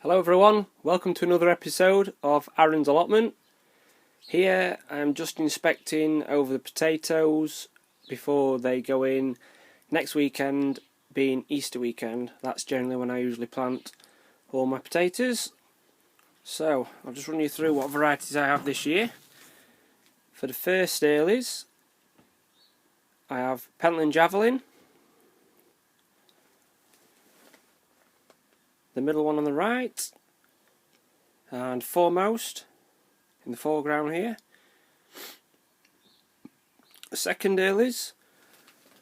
Hello everyone, welcome to another episode of Aaron's Allotment. Here I'm just inspecting over the potatoes before they go in next weekend, being Easter weekend. That's generally when I usually plant all my potatoes. So I'll just run you through what varieties I have this year. For the first earlies I have Pentland Javelin, the middle one on the right, and foremost in the foreground here. Second earlies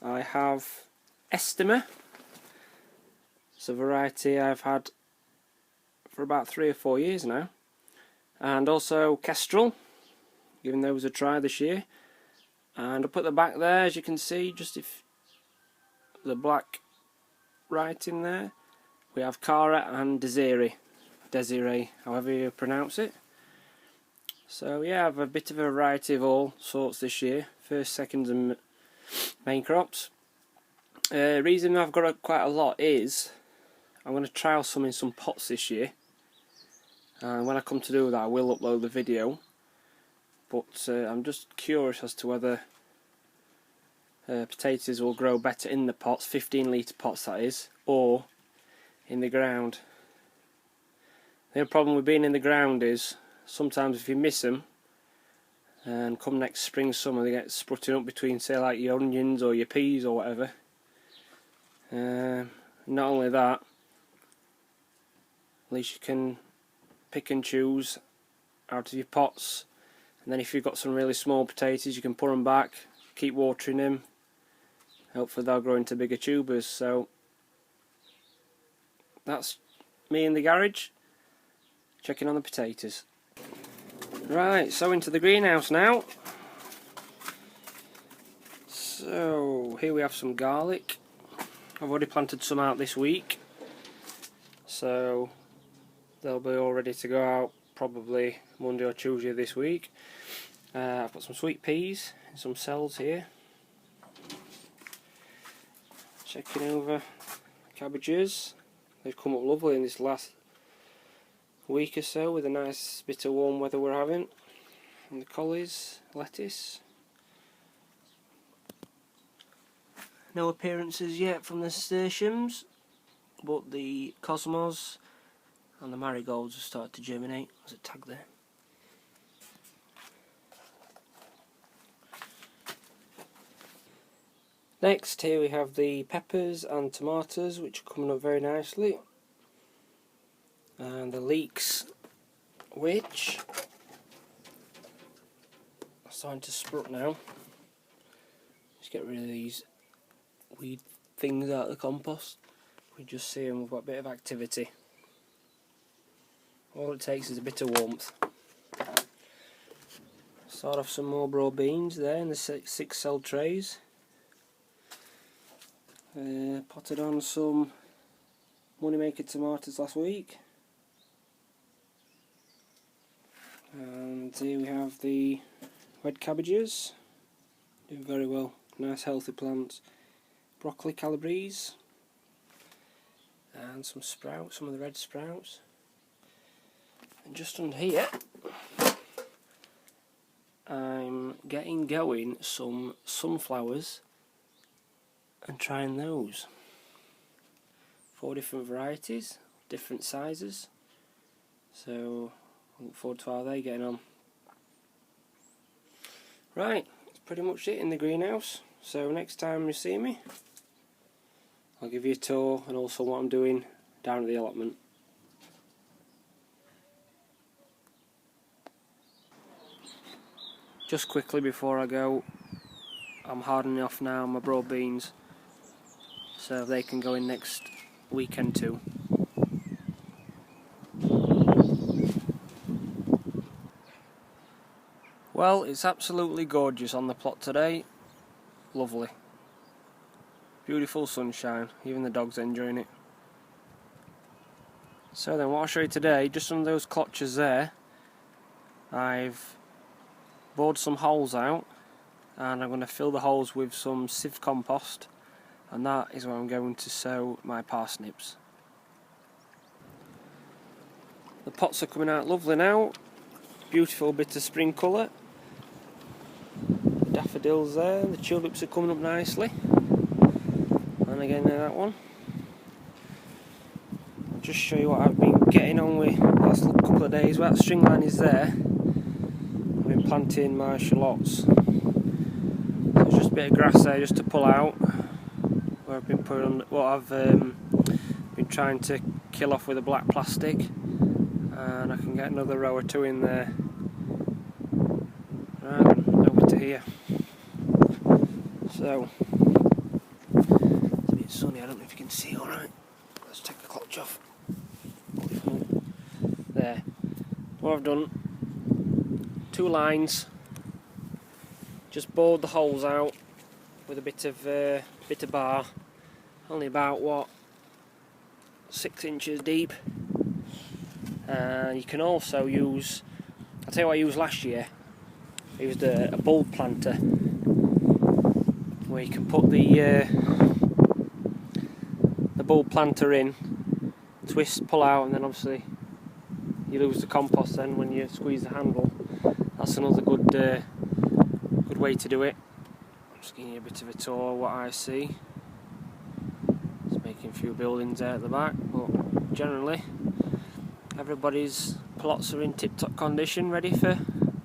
I have Estima. It's a variety I've had for about 3 or 4 years now, and also Kestrel, giving those a try this year. And up at the back there, as you can see, just if the black writing there, we have Cara and Desiree, however you pronounce it. So yeah, I have a bit of a variety of all sorts this year, first, seconds and main crops. Reason I've got quite a lot is I'm going to trial some in some pots this year, and when I come to do that I will upload the video, but I'm just curious as to whether potatoes will grow better in the pots, 15 litre pots that is, or in the ground. The only problem with being in the ground is sometimes if you miss them and come next spring, summer, they get sprutting up between, say, like your onions or your peas or whatever. Not only that, at least you can pick and choose out of your pots, and then if you've got some really small potatoes you can put them back, keep watering them, hopefully they'll grow into bigger tubers. So that's me in the garage, checking on the potatoes. Right, so into the greenhouse now. So here we have some garlic. I've already planted some out this week, so they'll be all ready to go out probably Monday or Tuesday this week. I've got some sweet peas in some cells here. Checking over cabbages. They've come up lovely in this last week or so with a nice bit of warm weather we're having. And the collies, lettuce. No appearances yet from the nasturtiums, but the cosmos and the marigolds have started to germinate. There's a tag there. Next, here we have the peppers and tomatoes, which are coming up very nicely, and the leeks, which are starting to sprout now. Just get rid of these weed things out of the compost. We just see them, we've got a bit of activity. All it takes is a bit of warmth. Start off some more broad beans there in the 6 cell trays. Potted on some Moneymaker tomatoes last week, and here we have the red cabbages, doing very well, nice healthy plants. Broccoli calabrese, and some sprouts, some of the red sprouts. And just under here I'm getting going some sunflowers and trying those. 4 different varieties, different sizes, so I look forward to how they're getting on. Right, that's pretty much it in the greenhouse. So next time you see me, I'll give you a tour and also what I'm doing down at the allotment. Just quickly before I go, I'm hardening off now my broad beans, so they can go in next weekend too. Well, it's absolutely gorgeous on the plot today. Lovely. Beautiful sunshine, even the dog's enjoying it. So then what I'll show you today, just on those clutches there, I've bored some holes out, and I'm going to fill the holes with some sieve compost, and that is where I'm going to sow my parsnips. The pots are coming out lovely now. Beautiful bit of spring colour. The daffodils there, the tulips are coming up nicely. And again that one. I'll just show you what I've been getting on with the last couple of days. Well, that string line is there. I've been planting my shallots. There's just a bit of grass there just to pull out. Where I've been putting what I've been trying to kill off with a black plastic. And I can get another row or two in there. Right, over to here. So, it's a bit sunny, I don't know if you can see alright. Let's take the clutch off. There. What I've done, 2 lines, just bored the holes out with a bit of bar, only about what, 6 inches deep. And you can also use, I'll tell you what I used last year. I used a bulb planter where you can put the bulb planter in, twist, pull out, and then obviously you lose the compost then when you squeeze the handle. That's another good way to do it. I'm just giving you a bit of a tour of what I see. Just making a few buildings there at the back, but generally everybody's plots are in tip-top condition, ready for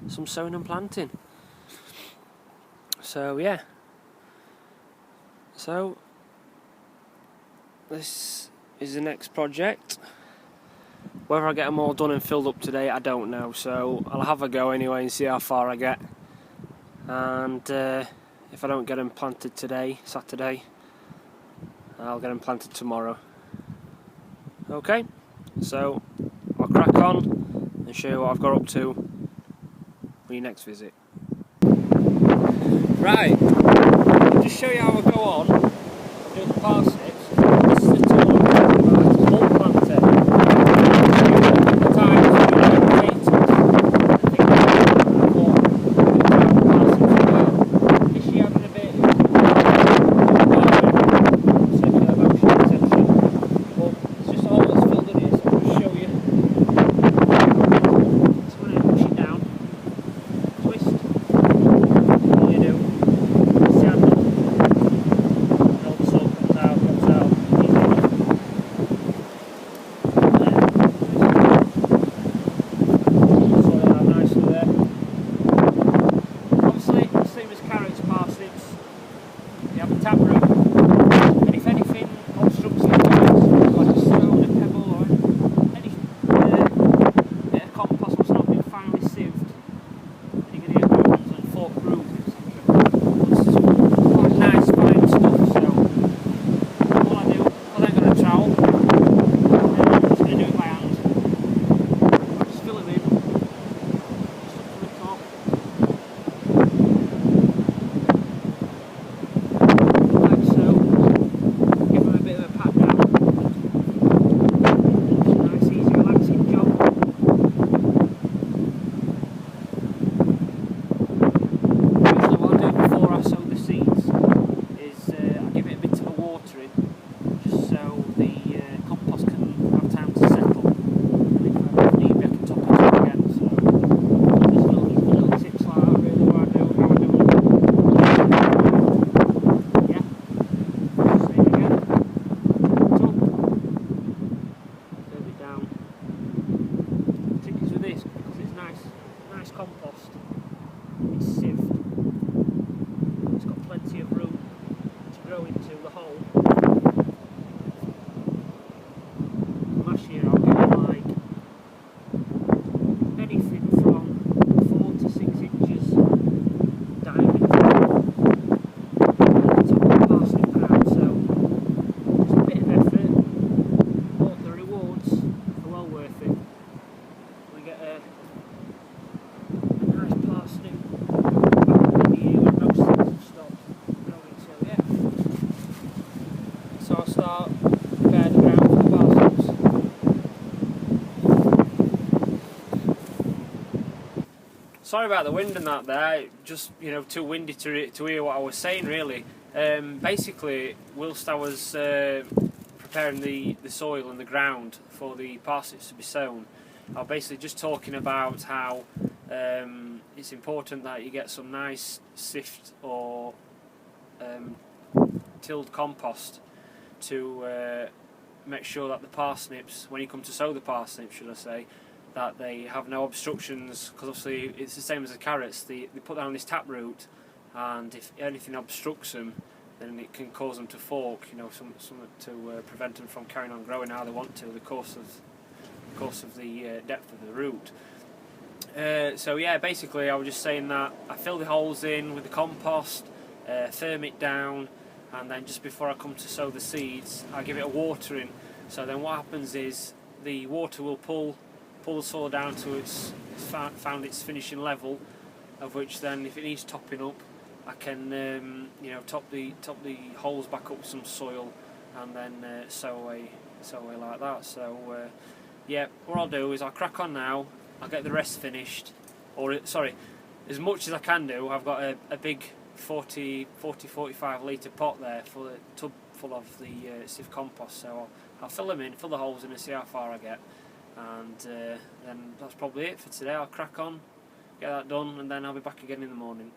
some sowing and planting. So yeah, so this is the next project. Whether I get them all done and filled up today, I don't know, so I'll have a go anyway and see how far I get. And if I don't get them planted today, Saturday, I'll get them planted tomorrow. Okay, so I'll crack on and show you what I've got up to when you next visit. Right, I'll just show you how I go on, do the parsnips. This is the tool I'm talking about, it's a bulb planter. The times we don't wait. I think I'm parsnips as well. This year having a bit circular motion attention. But it's just a hole that's filled in here, so I'll just show you. So when I push it down, twist, all you do. Compost. It's sieved. It's got plenty of room to grow into the hole. Last year I was getting like anything from 4 to 6 inches diameter on top of the parsnip ground, so it's a bit of effort, but the rewards are well worth it. We get a nice parsnip in the year when most things have stopped growing, so yeah. So I'll start prepare the ground for the parsnips. Sorry about the wind and that there, just too windy to hear what I was saying really. Basically, whilst I was preparing the soil and the ground for the parsnips to be sown, I was basically just talking about how it's important that you get some nice sift or tilled compost to make sure that the parsnips, when you come to sow the parsnips, should I say, that they have no obstructions, because obviously it's the same as the carrots. They put down this taproot, and if anything obstructs them, then it can cause them to fork. You know, something to prevent them from carrying on growing how they want to, the course of the depth of the root. So yeah, basically I was just saying that I fill the holes in with the compost, firm it down, and then just before I come to sow the seeds, I give it a watering. So then what happens is the water will pull the soil down to its found its finishing level, of which then if it needs topping up, I can top the holes back up with some soil, and then sow away like that. So yeah, what I'll do is I'll crack on now. I'll get the rest finished, or sorry, as much as I can do. I've got a big 45 litre pot there, full tub full of the sift compost. So I'll fill them in, fill the holes in, and see how far I get. And then that's probably it for today. I'll crack on, get that done, and then I'll be back again in the morning.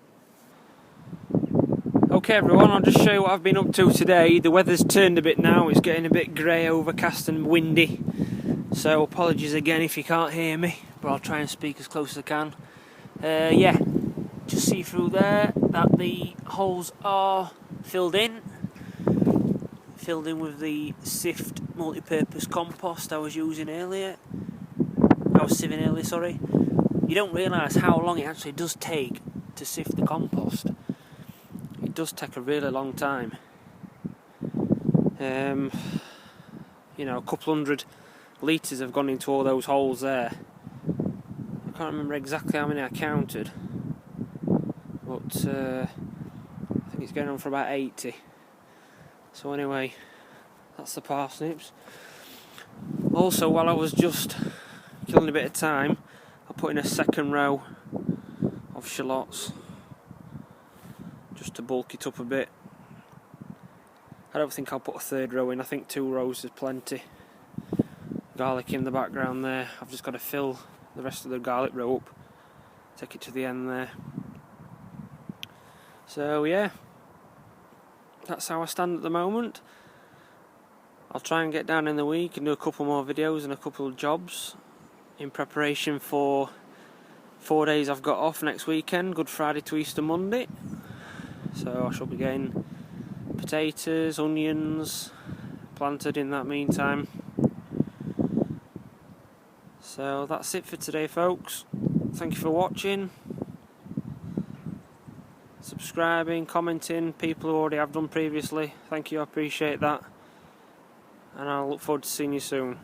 Okay everyone, I'll just show you what I've been up to today. The weather's turned a bit now, it's getting a bit grey, overcast and windy. So apologies again if you can't hear me, but I'll try and speak as close as I can. Yeah, just see through there that the holes are filled in with the sift multi-purpose compost I was sieving earlier, sorry. You don't realise how long it actually does take to sift the compost. It does take a really long time. You know, a couple hundred litres have gone into all those holes there. I can't remember exactly how many I counted, but I think it's going on for about 80. So anyway, that's the parsnips. Also, while I was just killing a bit of time, I put in a second row of shallots just to bulk it up a bit. I don't think I'll put a third row in. I think 2 rows is plenty. Garlic in the background there. I've just got to fill the rest of the garlic row up, take it to the end there. So yeah, that's how I stand at the moment. I'll try and get down in the week and do a couple more videos and a couple of jobs in preparation for 4 days I've got off next weekend, Good Friday to Easter Monday. So I shall be getting potatoes, onions planted in that meantime. So that's it for today folks. Thank you for watching, subscribing, commenting, people who already have done previously. Thank you, I appreciate that. And I'll look forward to seeing you soon.